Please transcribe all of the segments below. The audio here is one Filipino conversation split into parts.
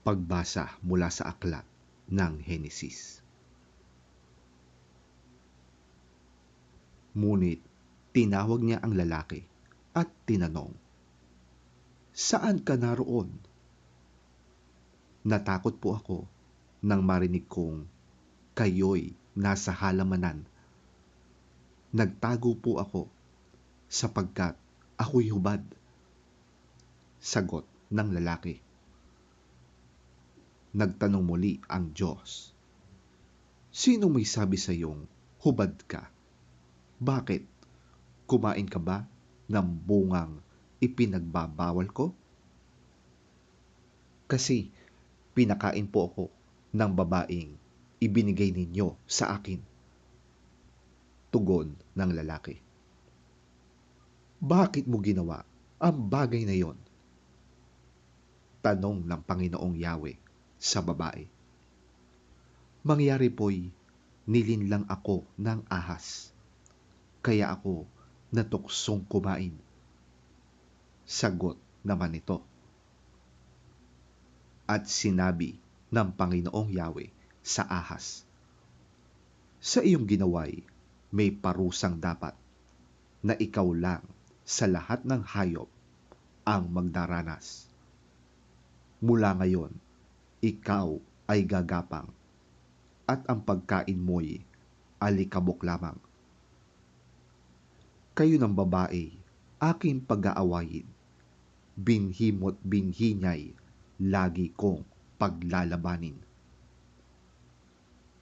Pagbasa mula sa aklat ng Henesis. Ngunit tinawag niya ang lalaki at tinanong, "Saan ka naroon?" Natakot po ako nang marinig kong kayo'y nasa halamanan. Nagtago po ako sapagkat ako'y hubad. Sagot ng lalaki. Nagtanong muli ang Diyos, "Sino may sabi sa iyong hubad ka? Bakit? Kumain ka ba ng bungang ipinagbabawal ko?" Kasi pinakain po ako ng babaeng ibinigay ninyo sa akin. Tugon ng lalaki. Bakit mo ginawa ang bagay na yon? Tanong ng Panginoong Yahweh sa babae. Mangyari po'y nilinlang ako ng ahas, kaya ako natuksong kumain. Sagot naman ito. At sinabi ng Panginoong Yahweh sa ahas, sa iyong ginawa'y may parusang dapat na ikaw lang sa lahat ng hayop ang magdaranas. Mula ngayon, ikaw ay gagapang at ang pagkain mo'y alikabok lamang. Kayo ng babae, aking pag-aawayin, binhi mo't binhi niya'y lagi kong paglalabanin.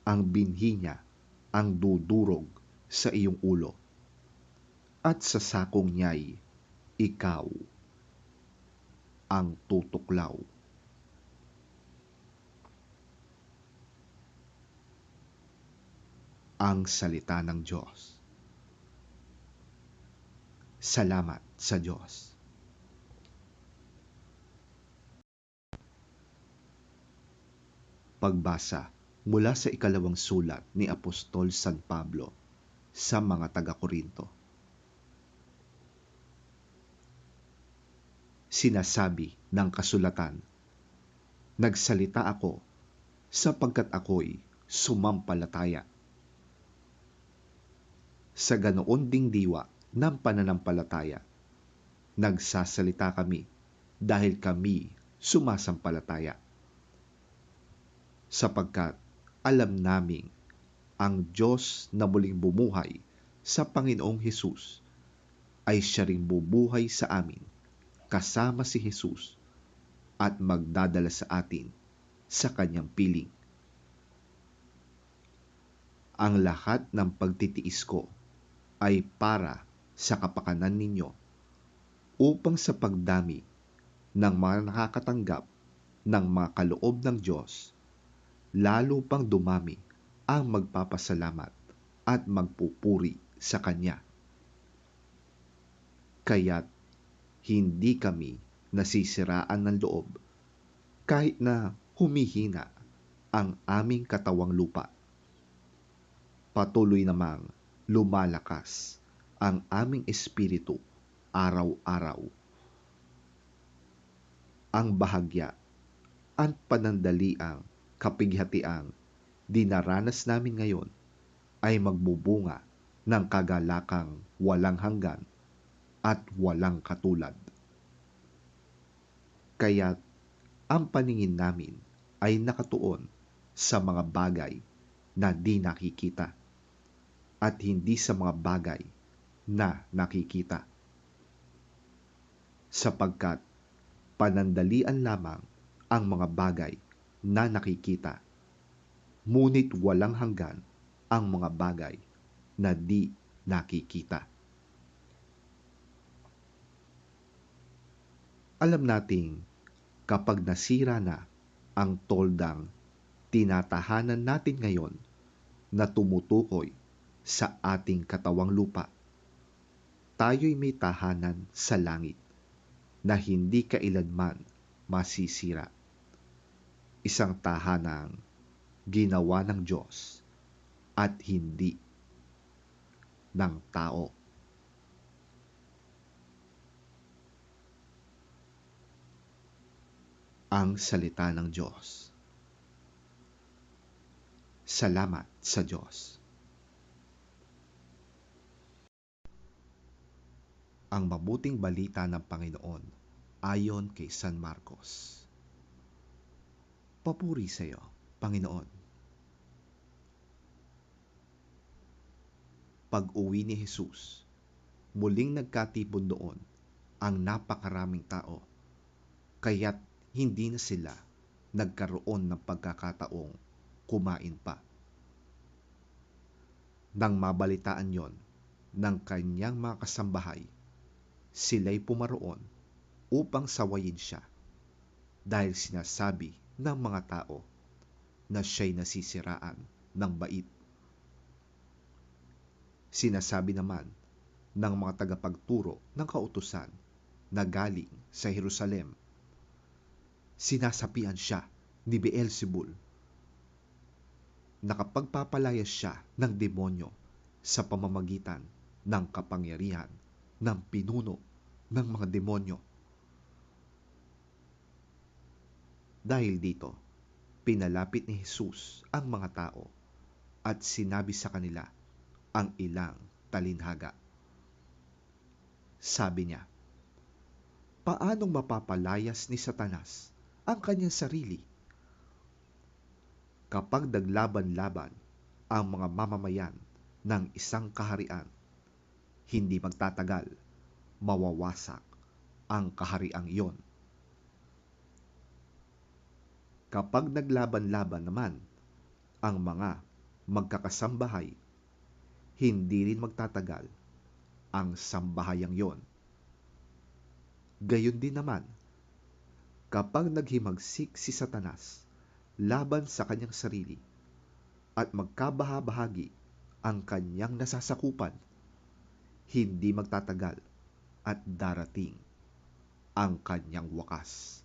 Ang binhi niya ang dudurog sa iyong ulo, at sa sakong niya'y ikaw ang tutuklaw. Ang salita ng Diyos. Salamat sa Diyos. Pagbasa mula sa ikalawang sulat ni Apostol San Pablo sa mga taga-Korinto. Sinasabi ng kasulatan, nagsalita ako sapagkat ako'y sumampalataya. Sa ganoon ding diwa ng pananampalataya, nagsasalita kami dahil kami sumasampalataya. Sapagkat alam naming ang Diyos na muling bumuhay sa Panginoong Hesus ay siya ring bubuhay sa amin kasama si Hesus at magdadala sa atin sa kanyang piling. Ang lahat ng pagtitiis ko ay para sa kapakanan ninyo, upang sa pagdami ng mga nakakatanggap ng mga kaloob ng Diyos, lalo pang dumami ang magpapasalamat at magpupuri sa Kanya. Kaya't hindi kami nasisiraan ng loob kahit na humihina ang aming katawang lupa. Patuloy namang lumalakas ang aming espiritu araw-araw. Ang bahagya at panandaliang kapighatiang dinaranas namin ngayon ay magbubunga ng kagalakang walang hanggan at walang katulad. Kaya't ang paningin namin ay nakatuon sa mga bagay na di nakikita at hindi sa mga bagay na nakikita. Sapagkat panandalian lamang ang mga bagay na nakikita, ngunit walang hanggan ang mga bagay na di nakikita. Alam nating kapag nasira na ang toldang tinatahanan natin ngayon na tumutukoy sa ating katawang lupa, tayo'y may tahanan sa langit na hindi kailanman masisira. Isang tahanang ginawa ng Diyos at hindi ng tao. Ang salita ng Diyos. Salamat sa Diyos. Ang mabuting balita ng Panginoon ayon kay San Marcos. Papuri sa iyo, Panginoon. Pag-uwi ni Jesus, muling nagkatipon doon ang napakaraming tao, kaya't hindi na sila nagkaroon ng pagkakataong kumain pa. Nang mabalitaan yon ng kanyang mga kasambahay, sila'y pumaroon upang sawayin siya dahil sinasabi ng mga tao na siya'y nasisiraan ng bait. Sinasabi naman ng mga tagapagturo ng kautusan na galing sa Jerusalem, sinasapian siya ni Beelzebul, nakapagpapalayas siya ng demonyo sa pamamagitan ng kapangyarihan ng pinuno ng mga demonyo. Dahil dito, pinalapit ni Jesus ang mga tao at sinabi sa kanila ang ilang talinhaga. Sabi niya, paanong mapapalayas ni Satanas ang kanyang sarili? Kapag naglaban-laban ang mga mamamayan ng isang kaharian, hindi magtatagal, mawawasak ang kahariang iyon. Kapag naglaban-laban naman ang mga magkakasambahay, hindi rin magtatagal ang sambahayang iyon. Gayon din naman, kapag naghimagsik si Satanas laban sa kanyang sarili at magkabahabahagi ang kanyang nasasakupan, hindi magtatagal at darating ang kanyang wakas.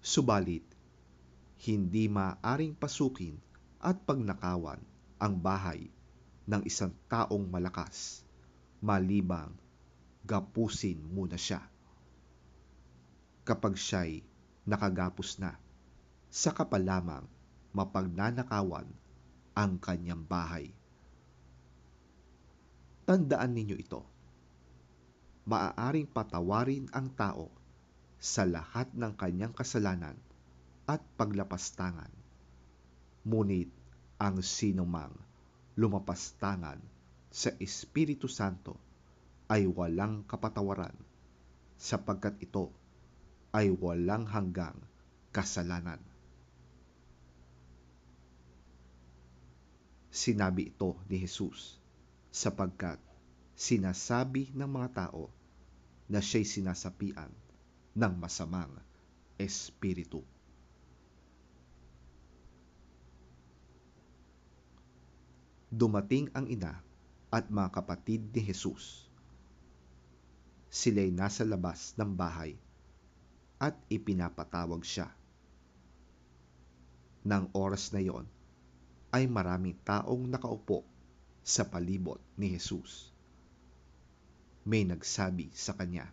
Subalit, hindi maaaring pasukin at pagnakawan ang bahay ng isang taong malakas malibang gapusin muna siya. Kapag siya'y nakagapos na, saka pa lamang mapagnanakawan ang kanyang bahay. Tandaan ninyo ito, maaaring patawarin ang tao sa lahat ng kanyang kasalanan at paglapastangan. Ngunit ang sinumang lumapastangan sa Espiritu Santo ay walang kapatawaran, sapagkat ito ay walang hanggang kasalanan. Sinabi ito ni Jesus sapagkat sinasabi ng mga tao na siya'y sinasapian ng masamang espiritu. Dumating ang ina at mga kapatid ni Jesus. Sila'y nasa labas ng bahay at ipinapatawag siya. Nang oras na yon, ay maraming taong nakaupo sa palibot ni Jesus. May nagsabi sa kanya,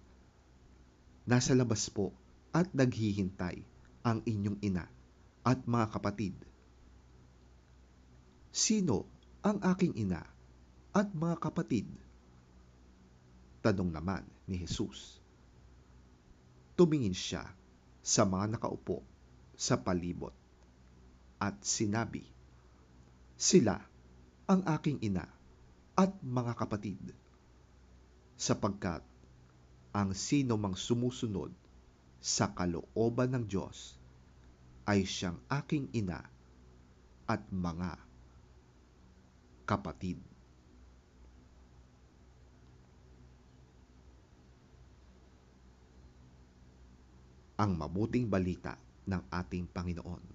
nasa labas po at naghihintay ang inyong ina at mga kapatid. Sino ang aking ina at mga kapatid? Tanong naman ni Jesus. Tumingin siya sa mga nakaupo sa palibot at sinabi, sila ang aking ina at mga kapatid, sapagkat ang sino mang sumusunod sa kalooban ng Diyos ay siyang aking ina at mga kapatid. Ang mabuting balita ng ating Panginoon.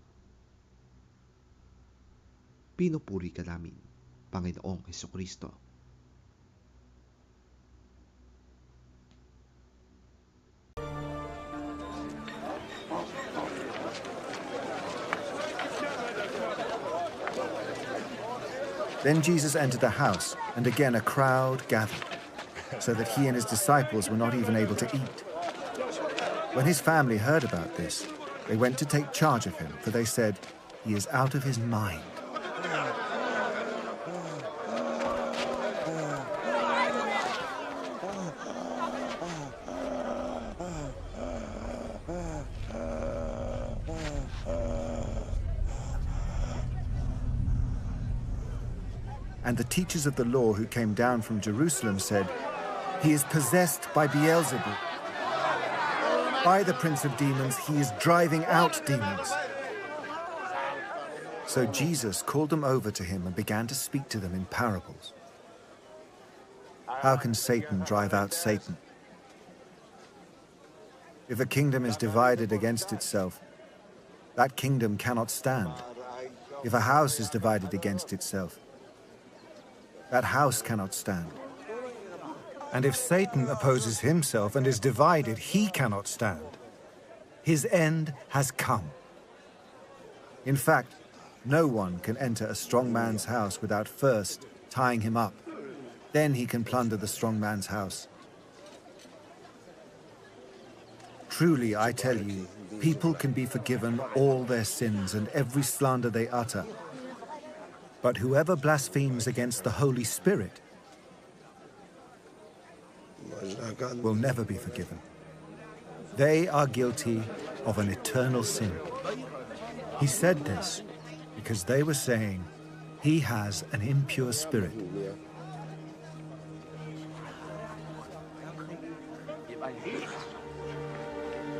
Pinupuri ka namin, Panginoong Hesukristo. Then Jesus entered the house, and again a crowd gathered. so that he and his disciples were not even able to eat. When his family heard about this, they went to take charge of him, for they said, "He is out of his mind." And the teachers of the law who came down from Jerusalem said, "He is possessed by Beelzebul. By the prince of demons, he is driving out demons." So Jesus called them over to him and began to speak to them in parables. How can Satan drive out Satan? If a kingdom is divided against itself, that kingdom cannot stand. If a house is divided against itself, that house cannot stand. And if Satan opposes himself and is divided, he cannot stand. His end has come. In fact, no one can enter a strong man's house without first tying him up. Then he can plunder the strong man's house. Truly, I tell you, people can be forgiven all their sins and every slander they utter. But whoever blasphemes against the Holy Spirit will never be forgiven. They are guilty of an eternal sin. He said this because they were saying, "He has an impure spirit."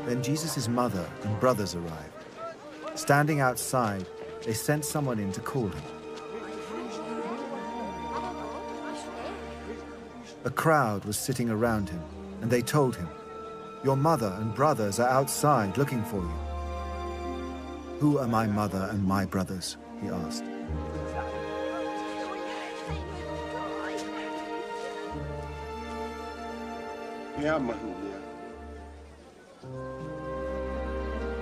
Then Jesus' mother and brothers arrived. Standing outside, they sent someone in to call him. A crowd was sitting around him, and they told him, "Your mother and brothers are outside looking for you." "Who are my mother and my brothers?" he asked.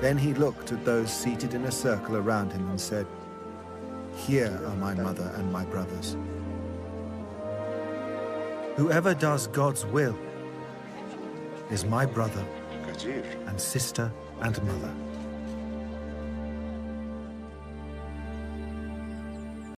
Then he looked at those seated in a circle around him and said, "Here are my mother and my brothers. Whoever does God's will is my brother and sister and mother."